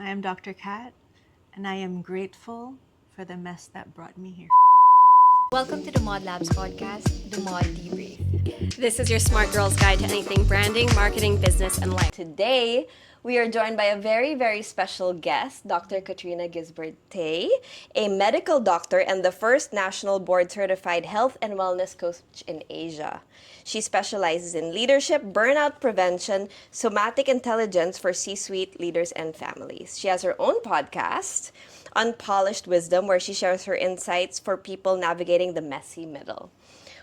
I am Dr. Kat, and I am grateful for the mess that brought me here. Welcome to the Mod Labs podcast, the Mod Debrief. This is your smart girl's guide to anything branding, marketing, business, and life. Today, we are joined by a very, very special guest, Dr. Katrina Gisbert-Tay, a medical doctor and the first national board-certified health and wellness coach in Asia. She specializes in leadership, burnout prevention, somatic intelligence for C-suite leaders and families. She has her own podcast, Unpolished Wisdom, where she shares her insights for people navigating the messy middle.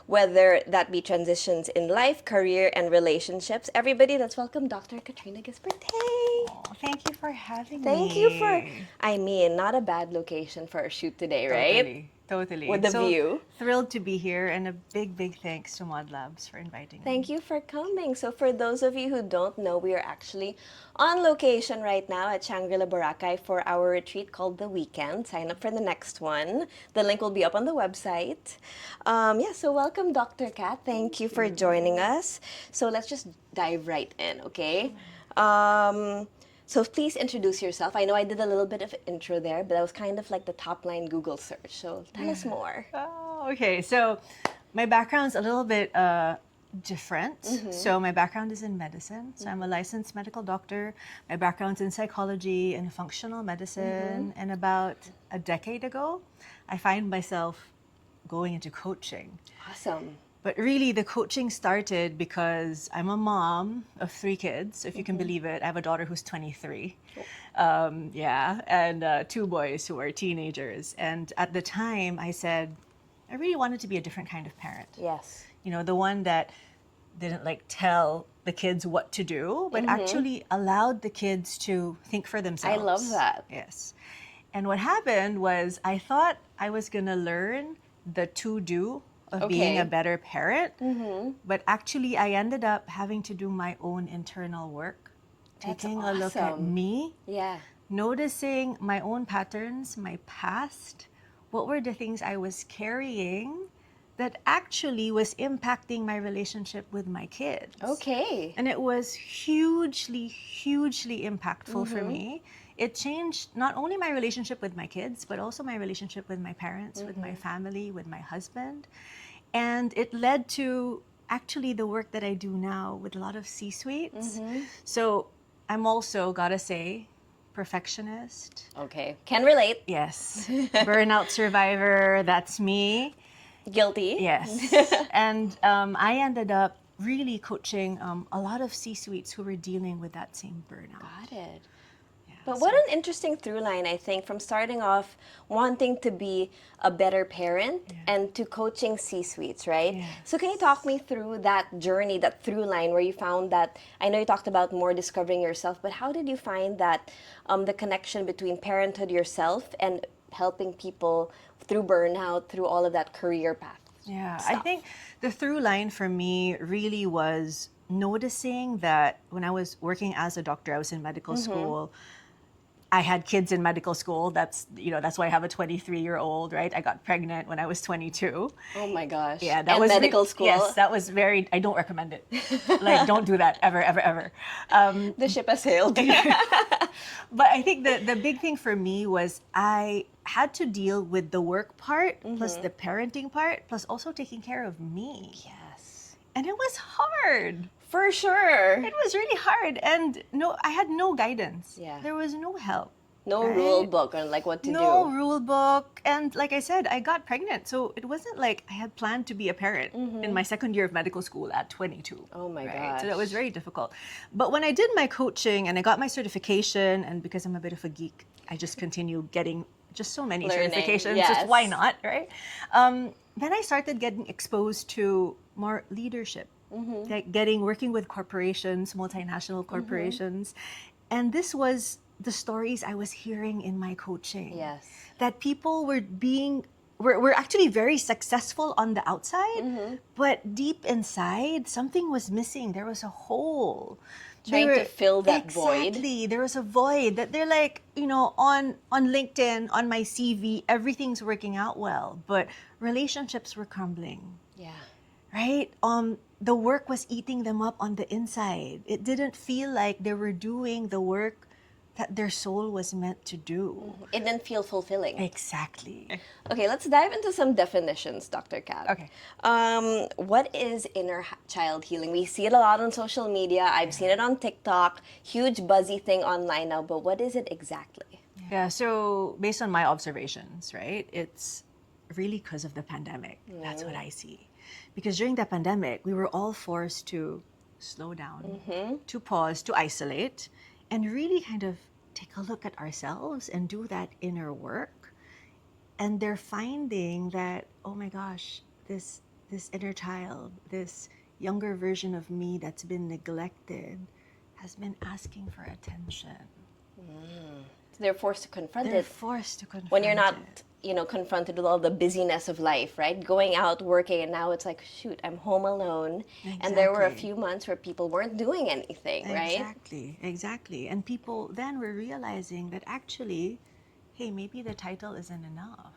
Whether that be transitions in life, career, and relationships. Everybody, let's welcome Dr. Katrina Gisbert-Tay. Oh, thank you for having me. Thank you for, not a bad location for our shoot today, right? Totally. With the view. Thrilled to be here, and a big, big thanks to Mod Labs for inviting me. Thank you for coming. So for those of you who don't know, we are actually on location right now at Shangri-La Boracay for our retreat called The Weekend. Sign up for the next one. The link will be up on the website. So welcome, Dr. Kat. Thank you for joining us. So let's just dive right in, okay? So please introduce yourself. I know I did a little bit of intro there, but that was kind of like the top line Google search. So tell us more. Oh, okay. So my background's a little bit different. So my background is in medicine. So I'm a licensed medical doctor. My background's in psychology and functional medicine. And about a decade ago, I find myself going into coaching. Awesome. But really, the coaching started because I'm a mom of 3 kids, if you can believe it. I have a daughter who's 23. And 2 boys who are teenagers. And at the time, I said, I really wanted to be a different kind of parent. Yes. You know, the one that didn't like tell the kids what to do, but actually allowed the kids to think for themselves. I love that. Yes. And what happened was I thought I was going to learn the to-do of being a better parent, but actually I ended up having to do my own internal work, taking a look at me, noticing my own patterns, my past, what were the things I was carrying that actually was impacting my relationship with my kids. Okay. And it was hugely, hugely impactful for me. It changed not only my relationship with my kids, but also my relationship with my parents, with my family, with my husband. And it led to actually the work that I do now with a lot of C-suites. So I'm also, gotta say, perfectionist. Okay. Can relate. Yes. Burnout survivor, that's me. Guilty. Yes. And I ended up really coaching a lot of C-suites who were dealing with that same burnout. Got it. But what an interesting through line, I think, from starting off wanting to be a better parent and to coaching C-suites, right? Yes. So can you talk me through that journey, that through line where you found that, I know you talked about more discovering yourself, but how did you find that the connection between parenthood yourself and helping people through burnout, through all of that career path? Yeah, stuff? I think the through line for me really was noticing that when I was working as a doctor, I was in medical school. I had kids in medical school. That's why I have a 23-year-old, right? I got pregnant when I was 22. Oh my gosh. Yeah, that and was medical school. Yes, that was very. I don't recommend it. Like, don't do that ever, ever, ever. The ship has sailed. But I think the big thing for me was I had to deal with the work part, plus the parenting part, plus also taking care of me. Yes. And it was hard. For sure. It was really hard, and I had no guidance. Yeah. There was no help. No right? rule book on like what to do. No rule book, and like I said, I got pregnant, so it wasn't like I had planned to be a parent in my second year of medical school at 22. Oh my right? gosh. So that was very difficult. But when I did my coaching and I got my certification, and because I'm a bit of a geek, I just continue getting just so many Learning, certifications. yes. Just why not, right? Then I started getting exposed to more leadership. Like working with corporations, multinational corporations. And this was the stories I was hearing in my coaching. Yes. That people were actually very successful on the outside, but deep inside, something was missing. There was a hole. Trying to fill that void. Exactly. There was a void that they're like, on LinkedIn, on my CV, everything's working out well, but relationships were crumbling. Yeah. Right? The work was eating them up on the inside. It didn't feel like they were doing the work that their soul was meant to do. It didn't feel fulfilling. Exactly. Okay, let's dive into some definitions, Dr. Kat. Okay. What is inner child healing? We see it a lot on social media. I've seen it on TikTok. Huge buzzy thing online now, but what is it exactly? Yeah, so based on my observations, right, it's really because of the pandemic. That's what I see. Because during the pandemic, we were all forced to slow down, to pause, to isolate, and really kind of take a look at ourselves and do that inner work. And they're finding that, oh my gosh, this inner child, this younger version of me that's been neglected has been asking for attention. So they're forced to confront They're it. forced to confront When you're not, it. confronted with all the busyness of life, right? Going out, working, and now it's like, shoot, I'm home alone. And there were a Exactly. few months where people weren't doing anything, right? Exactly. And people then were realizing that actually, hey, maybe the title isn't enough.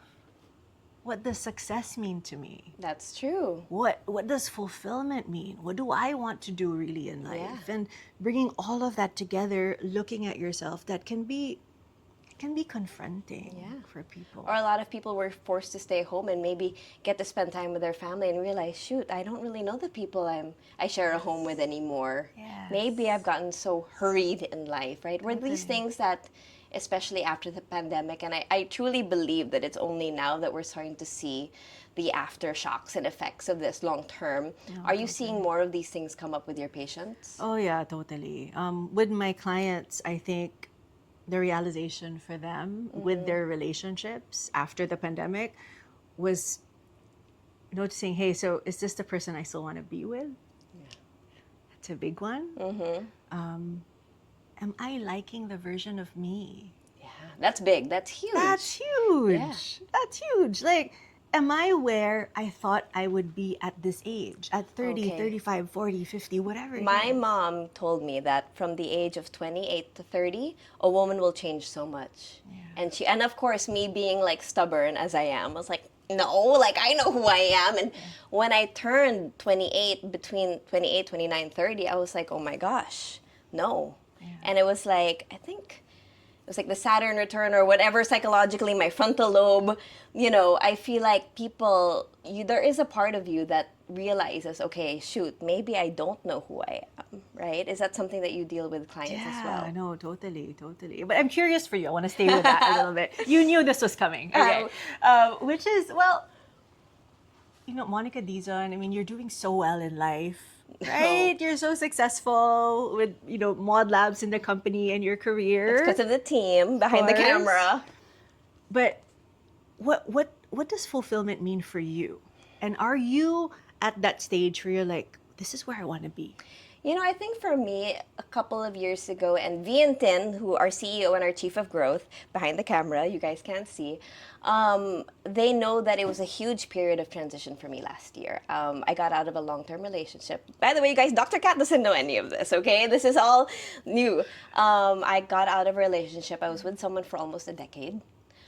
What does success mean to me? That's true. What does fulfillment mean? What do I want to do really in life? Yeah. And bringing all of that together, looking at yourself, that can be confronting for people. Or a lot of people were forced to stay home and maybe get to spend time with their family and realize, shoot, I don't really know the people I share a home with anymore. Yes. Maybe I've gotten so hurried in life, right? Were these Totally. things that, especially after the pandemic, and I truly believe that it's only now that we're starting to see the aftershocks and effects of this long term. Are you seeing more of these things come up with your patients? Oh yeah, totally. With my clients, I think the realization for them with their relationships after the pandemic was noticing, hey, so is this the person I still want to be with? That's a big one. Am I liking the version of me? Yeah, that's big. That's huge. That's huge. Yeah. That's huge. Like, am I where I thought I would be at this age? At 30, Okay. 35, 40, 50, whatever. My it is. mom told me that from the age of 28 to 30, a woman will change so much. And of course, me being like stubborn as I am, was like, no, like I know who I am. And when I turned 28, between 28, 29, 30, I was like, oh my gosh, no. And it was like, I think it was like the Saturn return or whatever, psychologically, my frontal lobe, I feel like there is a part of you that realizes, okay, shoot, maybe I don't know who I am, right? Is that something that you deal with clients as well? Yeah, no, totally. But I'm curious for you. I want to stay with that a little bit. You knew this was coming. Okay. Which is, well, Monica Dizon, I mean, you're doing so well in life, right? You're so successful with, Mod Labs in the company and your career. Because of the team behind the course. camera. But what does fulfillment mean for you? And are you at that stage where you're like, this is where I want to be? I think for me, a couple of years ago, and V and Tin, who are CEO and our Chief of Growth, behind the camera, you guys can't see, they know that it was a huge period of transition for me last year. I got out of a long-term relationship. By the way, you guys, Dr. Kat doesn't know any of this, okay? This is all new. I got out of a relationship. I was with someone for almost a decade.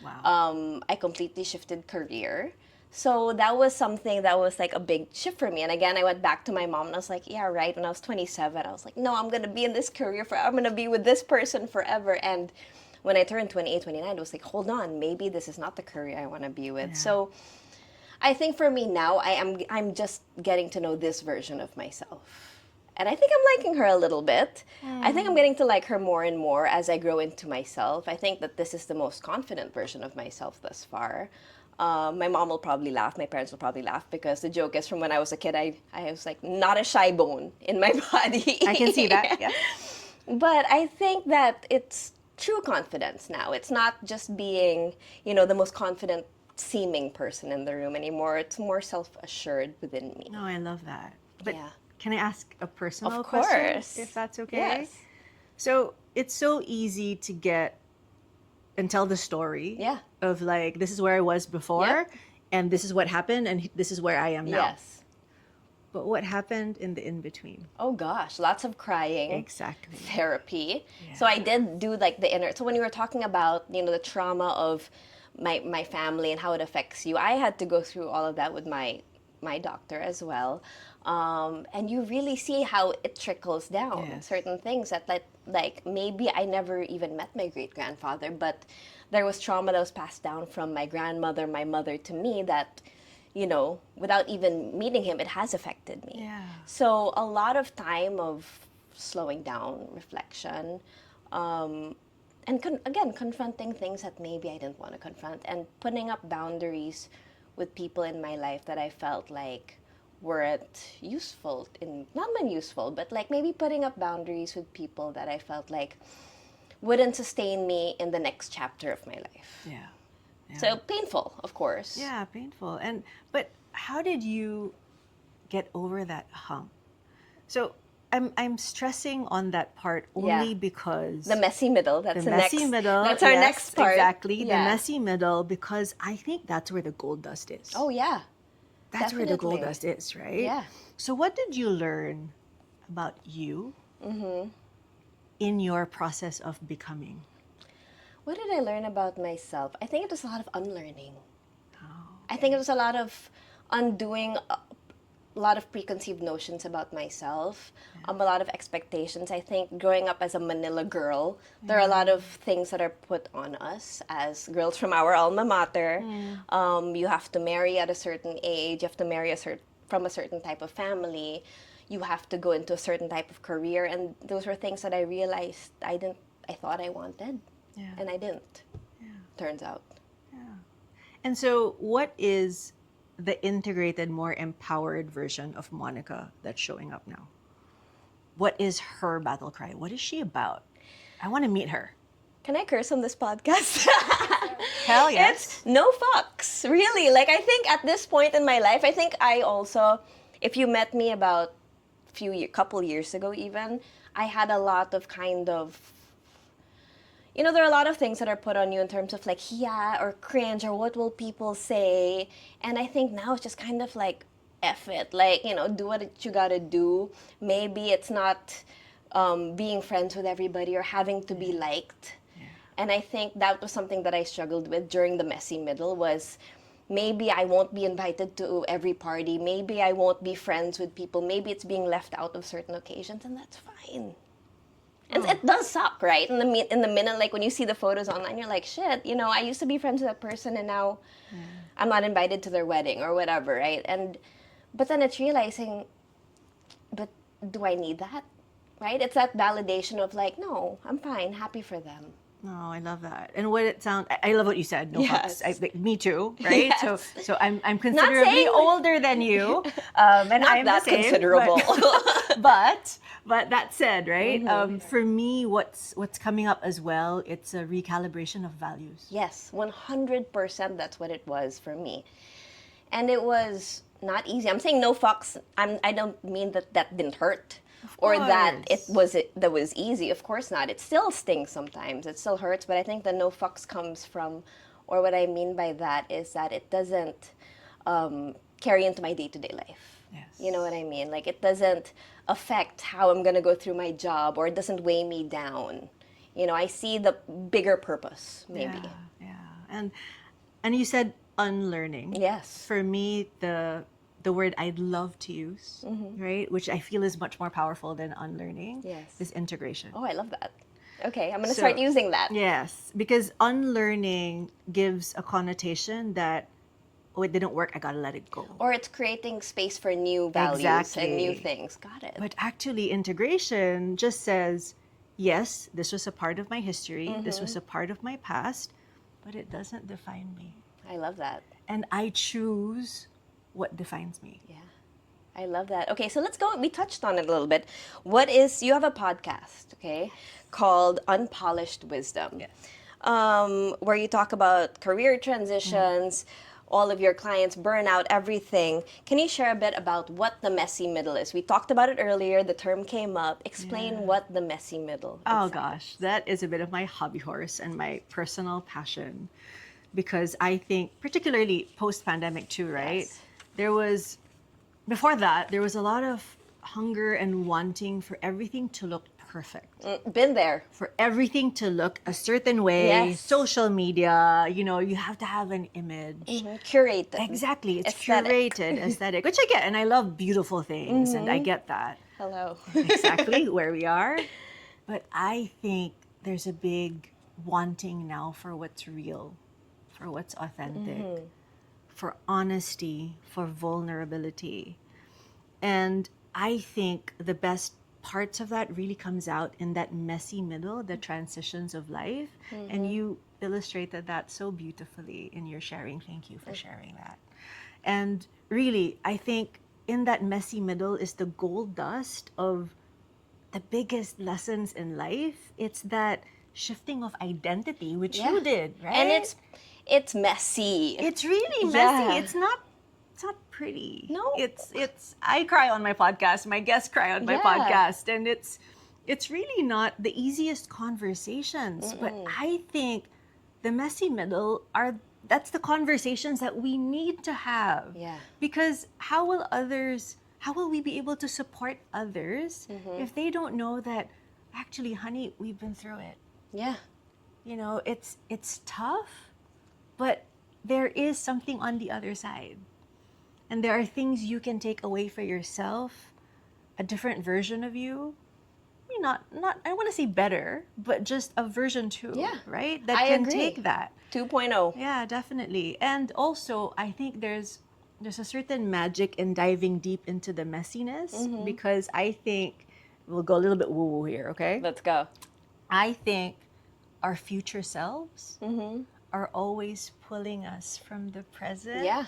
Wow. I completely shifted career. So that was something that was like a big shift for me. And again, I went back to my mom and I was like, yeah, right. When I was 27, I was like, no, I'm going to be in this career forever. I'm going to be with this person forever. And when I turned 28, 29, it was like, hold on, maybe this is not the career I want to be with. Yeah. So I think for me now, I'm just getting to know this version of myself. And I think I'm liking her a little bit. I think I'm getting to like her more and more as I grow into myself. I think that this is the most confident version of myself thus far. My mom will probably laugh. My parents will probably laugh because the joke is from when I was a kid, I was like not a shy bone in my body. I can see that. Yeah. But I think that it's true confidence now. It's not just being, the most confident seeming person in the room anymore. It's more self-assured within me. No, I love that. But Yeah. can I ask a personal Of question, course. if that's okay? Yes. So it's so easy to get and tell the story Yeah. of like, this is where I was before, Yep. and this is what happened, and this is where I am now. Yes. But what happened in the in-between? Oh gosh, lots of crying. Exactly. Therapy. So I did do like the inner. So when you were talking about the trauma of my family and how it affects you, I had to go through all of that with my my doctor as well. And you really see how it trickles down. Yes. Certain things that like maybe I never even met my great-grandfather, but there was trauma that was passed down from my grandmother, my mother to me that, without even meeting him, it has affected me. Yeah. So a lot of time of slowing down, reflection, and again, confronting things that maybe I didn't want to confront, and putting up boundaries with people in my life that I felt like weren't useful, not unuseful, but like maybe putting up boundaries with people that I felt like wouldn't sustain me in the next chapter of my life. Yeah. Yeah. So painful, of course. Yeah, painful. But how did you get over that hump? So I'm stressing on that part only because The messy middle. That's the the messy next. middle. That's our yes, next part. Exactly. Yeah. The messy middle, because I think that's where the gold dust is. Oh yeah. That's where the gold definitely. dust is, right? Yeah. So what did you learn about you in your process of becoming? What did I learn about myself? I think it was a lot of unlearning. Oh, I think it was a lot of undoing a lot of preconceived notions about myself, a lot of expectations. I think growing up as a Manila girl, there are a lot of things that are put on us as girls from our alma mater. You have to marry at a certain age. You have to marry from a certain type of family. You have to go into a certain type of career, and those were things that I realized I thought I wanted, Yeah. and I didn't. Turns out. And so, what is the integrated, more empowered version of Monica that's showing up now? What is her battle cry? What is she about? I want to meet her. Can I curse on this podcast? Hell yes. It's no fucks, really. Like, I think at this point in my life, I think I also, if you met me about couple years ago even, I had a lot of kind of, there are a lot of things that are put on you in terms of like, yeah, or cringe, or what will people say? And I think now it's just kind of like, F it. Like, do what you gotta do. Maybe it's not being friends with everybody or having to be liked. And I think that was something that I struggled with during the messy middle was maybe I won't be invited to every party. Maybe I won't be friends with people. Maybe it's being left out of certain occasions, and that's fine. And it does suck, right? In the minute, like when you see the photos online, you're like, shit, I used to be friends with that person, and now I'm not invited to their wedding or whatever, right? But then it's realizing, but do I need that? Right? It's that validation of like, no, I'm fine, happy for them. No, I love that. And what it sounds, I love what you said. No Yes. fucks. Me too, right? Yes. So I'm considerably saying- older than you, and Not I'm that the same, considerable. But that said, right? For me, what's coming up as well, it's a recalibration of values. Yes, 100% that's what it was for me. And it was not easy. I'm saying no fucks. I don't mean that didn't hurt. Or that that was easy. Of course not. It still stings sometimes. It still hurts, but I think the no fucks comes from, or what I mean by that is that it doesn't carry into my day-to-day life. Yes. You know what I mean? Like it doesn't affect how I'm going to go through my job, or it doesn't weigh me down. I see the bigger purpose, maybe. Yeah. And you said unlearning. Yes. For me, the word I'd love to use, right, which I feel is much more powerful than unlearning, Yes. is integration. Oh, I love that. Okay, I'm going to So- start using that. Yes, because unlearning gives a connotation that, oh, it didn't work, I gotta let it go. Or it's creating space for new values and new Exactly. things. Got it. But actually, integration just says, yes, this was a part of my history, this was a part of my past, but it doesn't define me. I love that. And I choose what defines me. Yeah. I love that. Okay, so let's go. We touched on it a little bit. You have a podcast, okay, called Unpolished Wisdom. Yes. Where you talk about career transitions, all of your clients, burnout, everything. Can you share a bit about what the messy middle is? We talked about it earlier. The term came up. Explain what the messy middle Oh is. gosh, that is a bit of my hobby horse and my personal passion, because I think, particularly post-pandemic too, right? Yes. Before that, there was a lot of hunger and wanting for everything to look perfect. Been there. For everything to look a certain way, Yes. social media, you have to have an image. Curated. Exactly. It's Aesthetic. curated, aesthetic, which I get. And I love beautiful things, and I get that. Hello. Exactly where we are. But I think there's a big wanting now for what's real, for what's authentic, for honesty, for vulnerability. And I think the best parts of that really comes out in that messy middle, the transitions of life. And you illustrated that so beautifully in your sharing. Thank you for sharing that. And really, I think in that messy middle is the gold dust of the biggest lessons in life. It's that shifting of identity, which you did, right? And it's messy. It's really messy. Yeah. It's not pretty. No. It's I cry on my podcast. My guests cry on my Yeah. podcast, and it's really not the easiest conversations. But I think the messy middle that's the conversations that we need to have. Yeah. Because how will we be able to support others if they don't know that actually, honey, we've been through it. Yeah. It's tough, but there is something on the other side. And there are things you can take away for yourself, a different version of you. I mean, not I want to say better, but just a version 2, Yeah. right? That I can agree. take that. 2.0. Yeah, definitely. And also, I think there's a certain magic in diving deep into the messiness, because I think we'll go a little bit woo-woo here, okay? Let's go. I think our future selves are always pulling us from the present Yeah.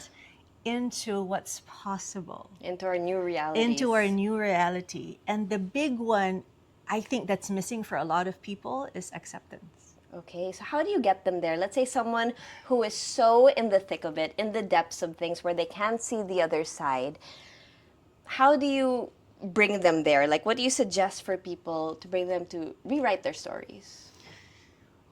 into what's possible, Into our new reality. into our new reality. And the big one, I think that's missing for a lot of people is acceptance. Okay, so how do you get them there? Let's say someone who is so in the thick of it, in the depths of things where they can't see the other side. How do you bring them there? Like, what do you suggest for people to bring them to rewrite their stories?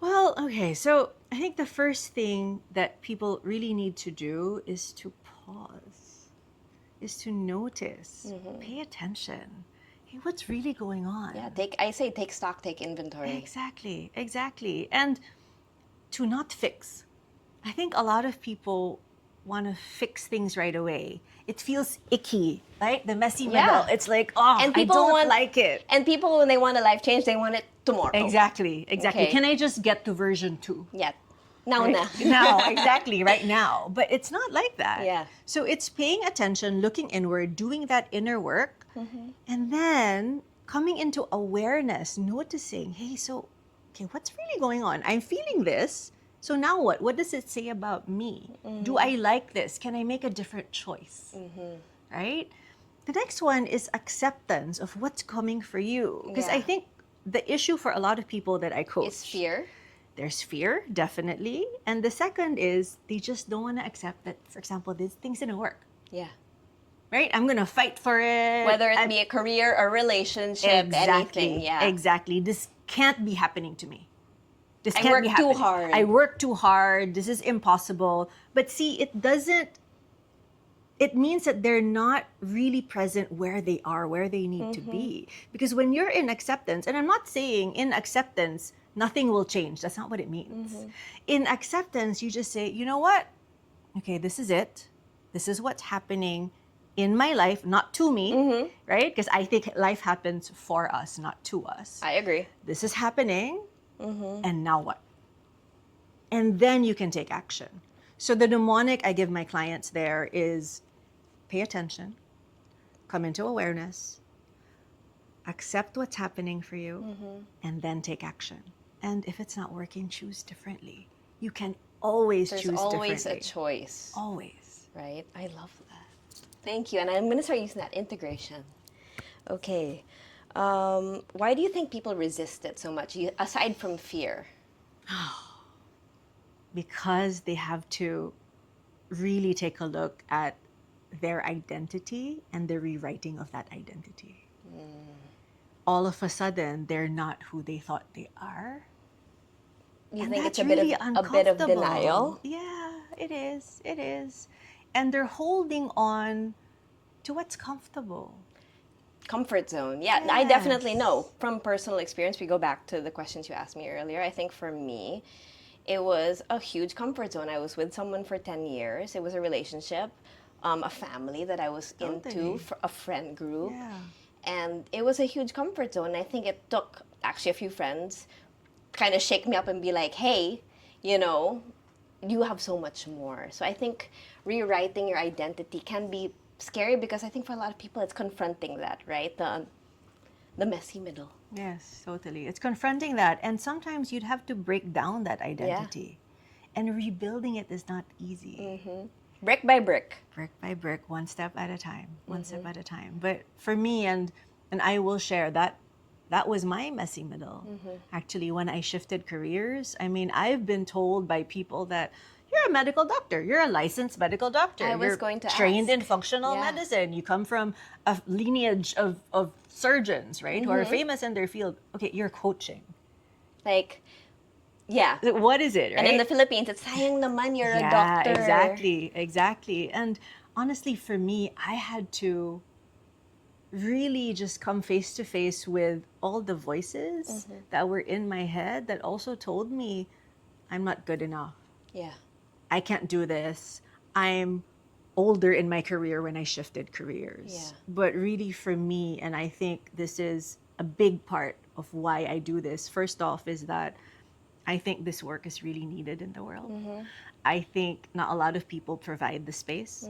Well, okay, so I think the first thing that people really need to do is to pause, is to notice, pay attention. Hey, what's really going on? Yeah, take stock, take inventory. Exactly. And to not fix. I think a lot of people want to fix things right away. It feels icky, right? The messy Yeah. middle. It's like, I don't like it. And people, when they want a life change, they want it tomorrow. Exactly. Okay. Can I just get to version 2? Yeah. Now Right? na. Now, exactly, right now. But it's not like that. Yeah. So it's paying attention, looking inward, doing that inner work, and then coming into awareness, noticing, hey, what's really going on? I'm feeling this. So now what? What does it say about me? Do I like this? Can I make a different choice? Right? The next one is acceptance of what's coming for you. Because Yeah. I think the issue for a lot of people that I coach, It's fear. there's fear, definitely. And the second is they just don't want to accept that, for example, these things didn't work. Yeah. Right? I'm going to fight for it. Whether it be a career or relationship, anything. Yeah. Exactly. This can't be happening to me. This I can't work be too happening. hard. I work too hard. This is impossible. But see, it means that they're not really present where they are, where they need to be. Because when you're in acceptance, and I'm not saying in acceptance, nothing will change. That's not what it means. In acceptance, you just say, you know what? Okay, this is it. This is what's happening in my life, not to me, right? Because I think life happens for us, not to us. I agree. This is happening, and now what? And then you can take action. So the mnemonic I give my clients there is pay attention, come into awareness, accept what's happening for you, and then take action. And if it's not working, choose differently. You can always There's choose always a differently. choice. Always. Right? I love that. Thank you. And I'm going to start using that integration. Okay. Why do you think people resist it so much, aside from fear? Because they have to really take a look at their identity and the rewriting of that identity. All of a sudden, they're not who they thought they are. You And think it's that's a bit really of uncomfortable. denial? Yeah, it is. And they're holding on to what's comfortable. Comfort zone. Yeah, I definitely know from personal experience. We go back to the questions you asked me earlier. I think for me, it was a huge comfort zone. I was with someone for 10 years. It was a relationship, a family that I was into, a friend group. Yeah. And it was a huge comfort zone. I think it took actually a few friends kind of shake me up and be like, hey, you know, you have so much more. So I think rewriting your identity can be scary because I think for a lot of people it's confronting that, right? The messy middle. Yes, totally. It's confronting that. And sometimes you'd have to break down that identity. And rebuilding it is not easy. Brick by brick. Brick by brick, one step at a time, one step at a time. But for me, and I will share that was my messy middle. Actually, when I shifted careers, I mean, I've been told by people that you're a medical doctor. You're a licensed medical doctor. I was You're going to trained ask. in functional medicine. You come from a lineage of surgeons, right? Who are famous in their field. Okay, you're coaching. Like, yeah. What is it, right? And in the Philippines, it's sayang naman you're a Yeah, doctor. exactly. And honestly, for me, I had to really just come face to face with all the voices that were in my head that also told me I'm not good enough. Yeah. I can't do this. I'm older in my career when I shifted careers. Yeah. But really for me, and I think this is a big part of why I do this, first off is that I think this work is really needed in the world. I think not a lot of people provide the space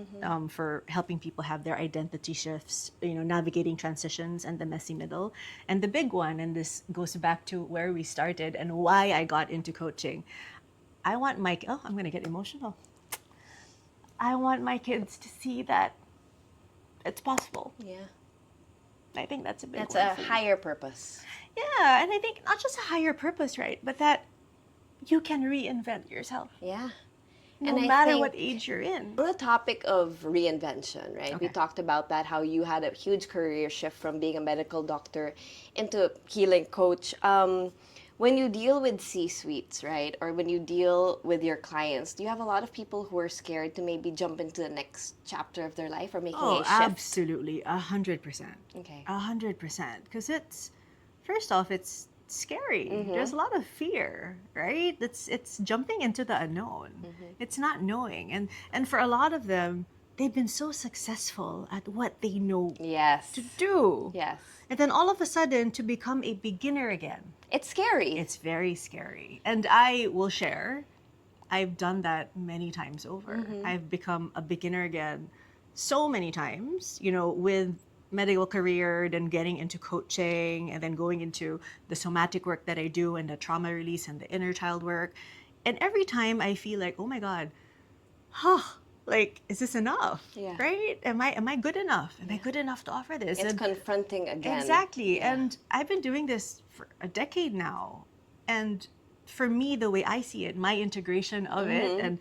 for helping people have their identity shifts, navigating transitions and the messy middle. And the big one, and this goes back to where we started and why I got into coaching. I'm going to get emotional. I want my kids to see that it's possible. Yeah. I think that's a big That's one a for me. higher purpose. Yeah, and I think not just a higher purpose, right? But that you can reinvent yourself. Yeah. No And I matter think- what age you're in. On the topic of reinvention, right? We Okay. talked about that, how you had a huge career shift from being a medical doctor into a healing coach. When you deal with C-suites, right, or when you deal with your clients, do you have a lot of people who are scared to maybe jump into the next chapter of their life or making Oh, a shift? absolutely, 100%. Okay. 100%. Because first off, it's scary. Mm-hmm. There's a lot of fear, right? It's jumping into the unknown. It's not knowing. And for a lot of them, they've been so successful at what they know Yes. to do. Yes. And then all of a sudden, to become a beginner again, It's scary. it's very scary. And I will share, I've done that many times over. I've become a beginner again so many times, with medical career, then getting into coaching, and then going into the somatic work that I do and the trauma release and the inner child work. And every time I feel like, oh my God, like, is this enough? Yeah. Right? Am I good enough? Am I good enough to offer this? It's And- confronting again. Exactly. Yeah. And I've been doing this for a decade now. And for me, the way I see it, my integration of it, and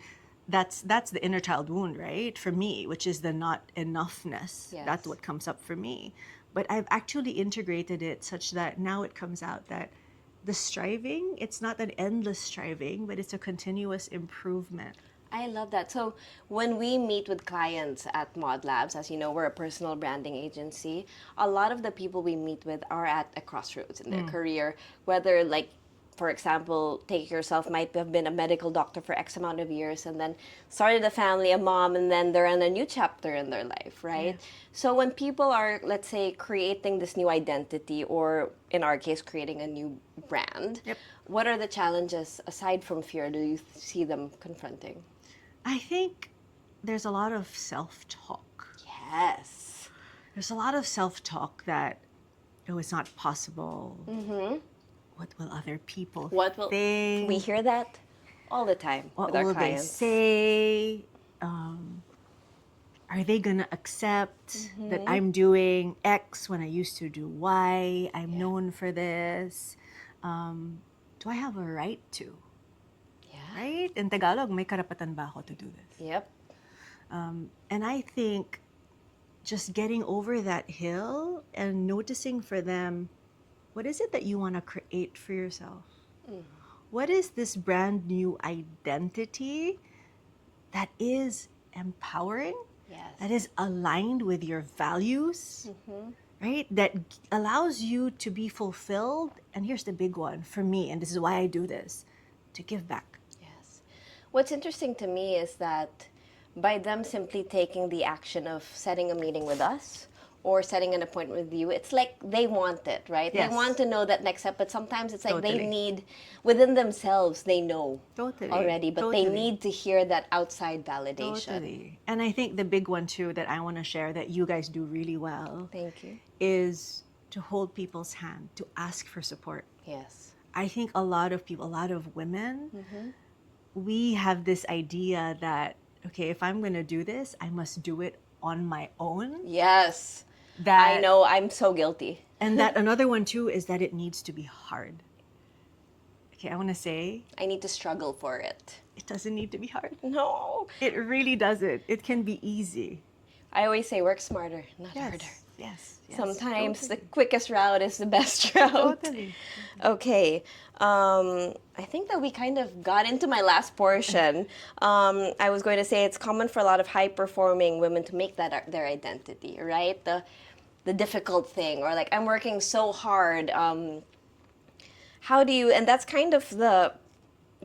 that's the inner child wound, right? For me, which is the not enoughness. Yes. That's what comes up for me. But I've actually integrated it such that now it comes out that the striving, it's not an endless striving, but it's a continuous improvement. I love that. So when we meet with clients at Mod Labs, as you know, we're a personal branding agency, a lot of the people we meet with are at a crossroads in their career, whether like, for example, take yourself, might have been a medical doctor for X amount of years and then started a family, a mom, and then they're in a new chapter in their life, right? Yes. So when people are, let's say, creating this new identity or in our case, creating a new brand, Yep. what are the challenges aside from fear do you see them confronting? I think there's a lot of self-talk. Yes. There's a lot of self-talk that, it's not possible. What will other people What will think? we hear that all the time What with our will they clients? say? Are they gonna accept that I'm doing X when I used to do Y? I'm known for this. Do I have a right to? Yeah. Right? In Tagalog, may karapatan ba ako to do this? Yep. And I think just getting over that hill and noticing for them, what is it that you want to create for yourself? What is this brand new identity that is empowering, Yes. that is aligned with your values, right? That allows you to be fulfilled. And here's the big one for me, and this is why I do this, to give back. Yes. What's interesting to me is that by them simply taking the action of setting a meeting with us or setting an appointment with you, it's like they want it, right? Yes. They want to know that next step, but sometimes it's like they Totally. need, within themselves, they know Totally. already, but they Totally. need to hear that outside validation. Totally. And I think the big one too that I want to share that you guys do really well Thank you. is to hold people's hand, to ask for support. Yes. I think a lot of people, a lot of women, we have this idea that, okay, if I'm going to do this, I must do it on my own. Yes. That, I know, I'm so guilty. And that another one too is that it needs to be hard. Okay, I want to say, I need to struggle for it. it doesn't need to be hard. No. It really doesn't. It can be easy. I always say work smarter, not Yes. harder. Yes. Sometimes Totally. the quickest route is the best route. Totally. Okay. I think that we kind of got into my last portion. I was going to say it's common for a lot of high-performing women to make that their identity, right? The difficult thing, or like, I'm working so hard. How do you, and that's kind of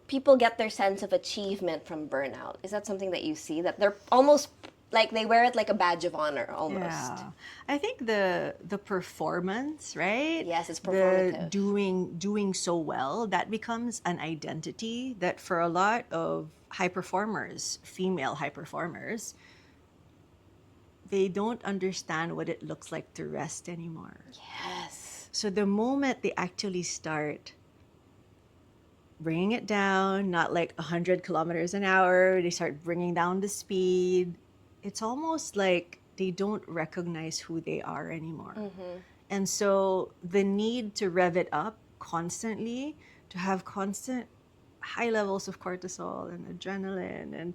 people get their sense of achievement from burnout. Is that something that you see? That they're almost like they wear it like a badge of honor almost. Yeah. I think the performance, right? Yes, it's The performative. doing so well, that becomes an identity that for a lot of high performers, female high performers, they don't understand what it looks like to rest anymore. Yes. So the moment they actually start bringing it down, not like 100 kilometers an hour, they start bringing down the speed, it's almost like they don't recognize who they are anymore. And so the need to rev it up constantly, to have constant high levels of cortisol and adrenaline and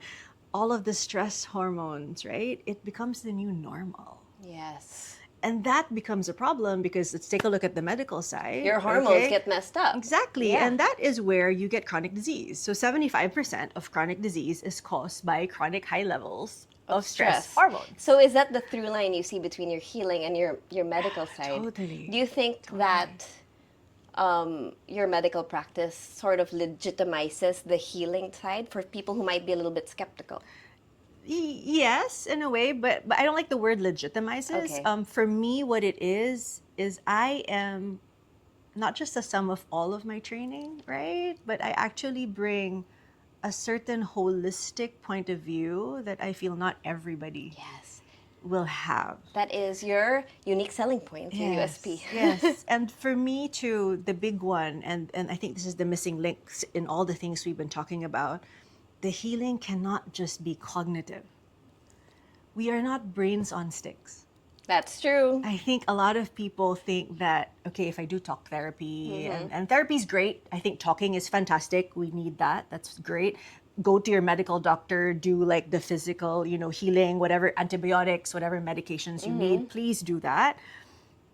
all of the stress hormones, right? It becomes the new normal. Yes. And that becomes a problem because let's take a look at the medical side. Your hormones okay? get messed up. Exactly. Yeah. And that is where you get chronic disease. So 75% of chronic disease is caused by chronic high levels of stress hormones. So is that the through line you see between your healing and your medical side? Totally. Do you think that your medical practice sort of legitimizes the healing side for people who might be a little bit skeptical? Yes, in a way, but I don't like the word legitimizes. Okay. For me, what it is I am not just a sum of all of my training, right? But I actually bring a certain holistic point of view that I feel not everybody Yes. will have. That is your unique selling point, your Yes, USP. yes. And for me too, the big one, and I think this is the missing links in all the things we've been talking about, the healing cannot just be cognitive. We are not brains on sticks. That's true. I think a lot of people think that, okay, if I do talk therapy, and therapy is great. I think talking is fantastic. We need that. That's great. Go to your medical doctor, do like the physical, healing, whatever antibiotics, whatever medications you need. Please do that.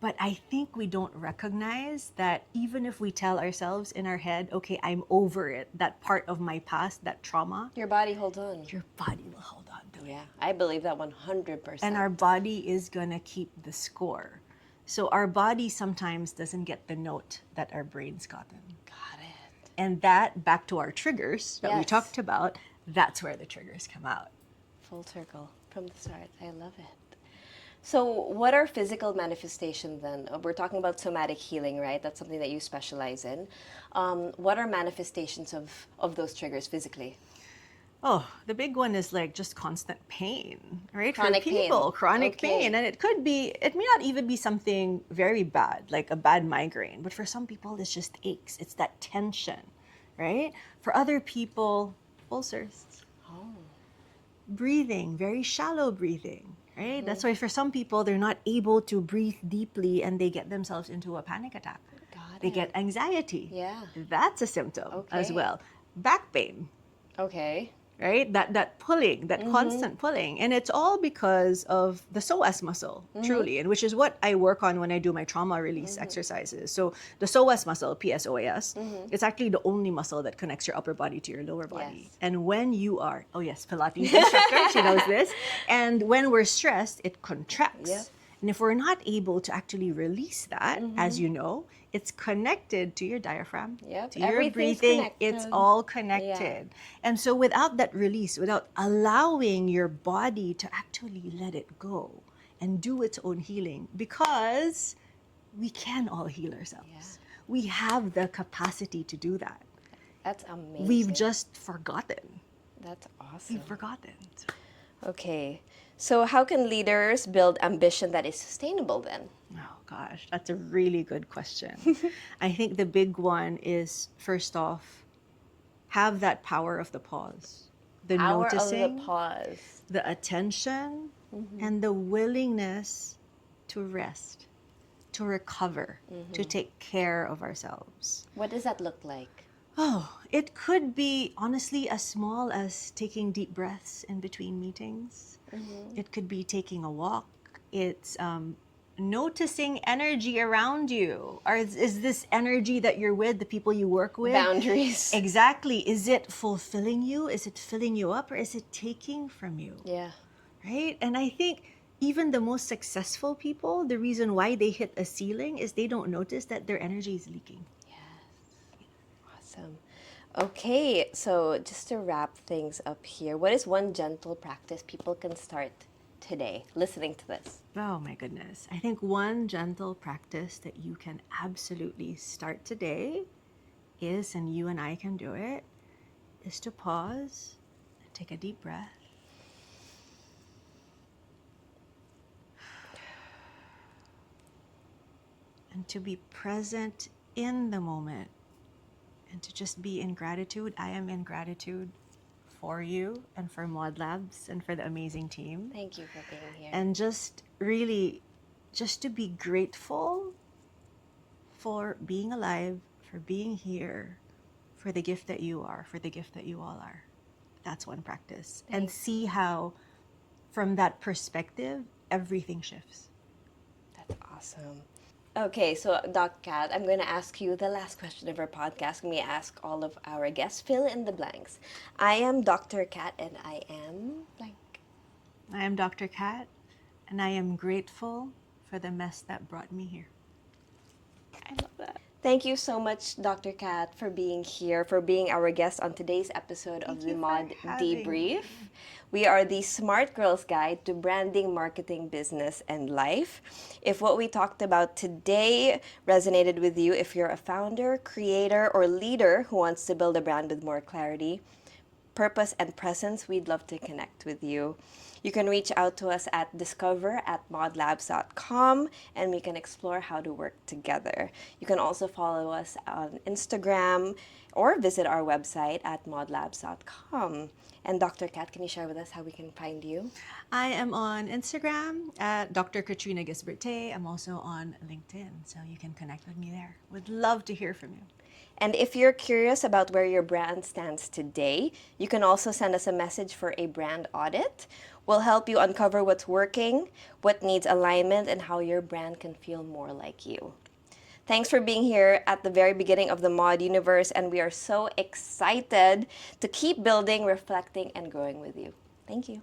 But I think we don't recognize that even if we tell ourselves in our head, okay, I'm over it, that part of my past, that trauma, Your body holds on. your body will hold on to it. Yeah, I believe that 100%. And our body is going to keep the score. So our body sometimes doesn't get the note that our brain's gotten. Got it. And that, back to our triggers that we Yes. talked about, that's where the triggers come out. Full circle from the start. I love it. So what are physical manifestations then? We're talking about somatic healing, right? That's something that you specialize in. What are manifestations of those triggers physically? Oh, the big one is like just constant pain, right? Chronic For pain. people, chronic Okay. pain. And it may not even be something very bad, like a bad migraine, but for some people, it's just aches. It's that tension, right? For other people, ulcers. Breathing, very shallow breathing, right? That's why for some people, they're not able to breathe deeply and they get themselves into a panic attack. Got They it. get anxiety. Yeah. That's a symptom as Okay. well. Back pain, Okay. right? That pulling, that constant pulling. And it's all because of the psoas muscle, truly, and which is what I work on when I do my trauma release exercises. So the psoas muscle, PSOAS, it's actually the only muscle that connects your upper body to your lower body. Yes. And when you are, oh yes, Pilates instructor, she knows this. And when we're stressed, it contracts. Yeah. And if we're not able to actually release that, as you know, it's connected to your diaphragm, Yep, to your everything's breathing. It's connected. all connected. And so without that release, without allowing your body to actually let it go and do its own healing, because we can all heal ourselves. Yeah. We have the capacity to do that. That's amazing. We've just forgotten. That's awesome. We've forgotten. Okay. So how can leaders build ambition that is sustainable then? Oh gosh, that's a really good question. I think the big one is, first off, have that power of the pause, the Power noticing, of the pause. the attention, and the willingness to rest, to recover, to take care of ourselves. What does that look like? Oh, it could be honestly as small as taking deep breaths in between meetings. It could be taking a walk. It's noticing energy around you. Or is this energy that you're with, the people you work with? Boundaries. Exactly. Is it fulfilling you? Is it filling you up? Or is it taking from you? Yeah. Right? And I think even the most successful people, the reason why they hit a ceiling is they don't notice that their energy is leaking. Awesome. Okay, so just to wrap things up here, what is one gentle practice people can start today listening to this? Oh my goodness. I think one gentle practice that you can absolutely start today is, and you and I can do it, is to pause and take a deep breath. And to be present in the moment. And to just be in gratitude. I am in gratitude for you and for Mod Labs and for the amazing team. Thank you for being here. And just really, just to be grateful for being alive, for being here, for the gift that you are, for the gift that you all are. That's one practice. And see how, from that perspective, everything shifts. That's awesome. Okay, so Doc Kat, I'm going to ask you the last question of our podcast. We ask all of our guests, fill in the blanks. I am Dr. Kat and I am blank. I am Dr. Kat, and I am grateful for the mess that brought me here. I love that. Thank you so much, Dr. Kat, for being here, for being our guest on today's episode of the Mod Debrief. We are the Smart Girls Guide to Branding, Marketing, Business, and Life. If what we talked about today resonated with you, if you're a founder, creator, or leader who wants to build a brand with more clarity, purpose, and presence, we'd love to connect with you. You can reach out to us at discover@modlabs.com and we can explore how to work together. You can also follow us on Instagram or visit our website at modlabs.com. And Dr. Kat, can you share with us how we can find you? I am on Instagram at Dr. Katrina Gisbert-Tay. I'm also on LinkedIn, so you can connect with me there. Would love to hear from you. And if you're curious about where your brand stands today, you can also send us a message for a brand audit. We'll help you uncover what's working, what needs alignment, and how your brand can feel more like you. Thanks for being here at the very beginning of the Mod universe, and we are so excited to keep building, reflecting, and growing with you. Thank you.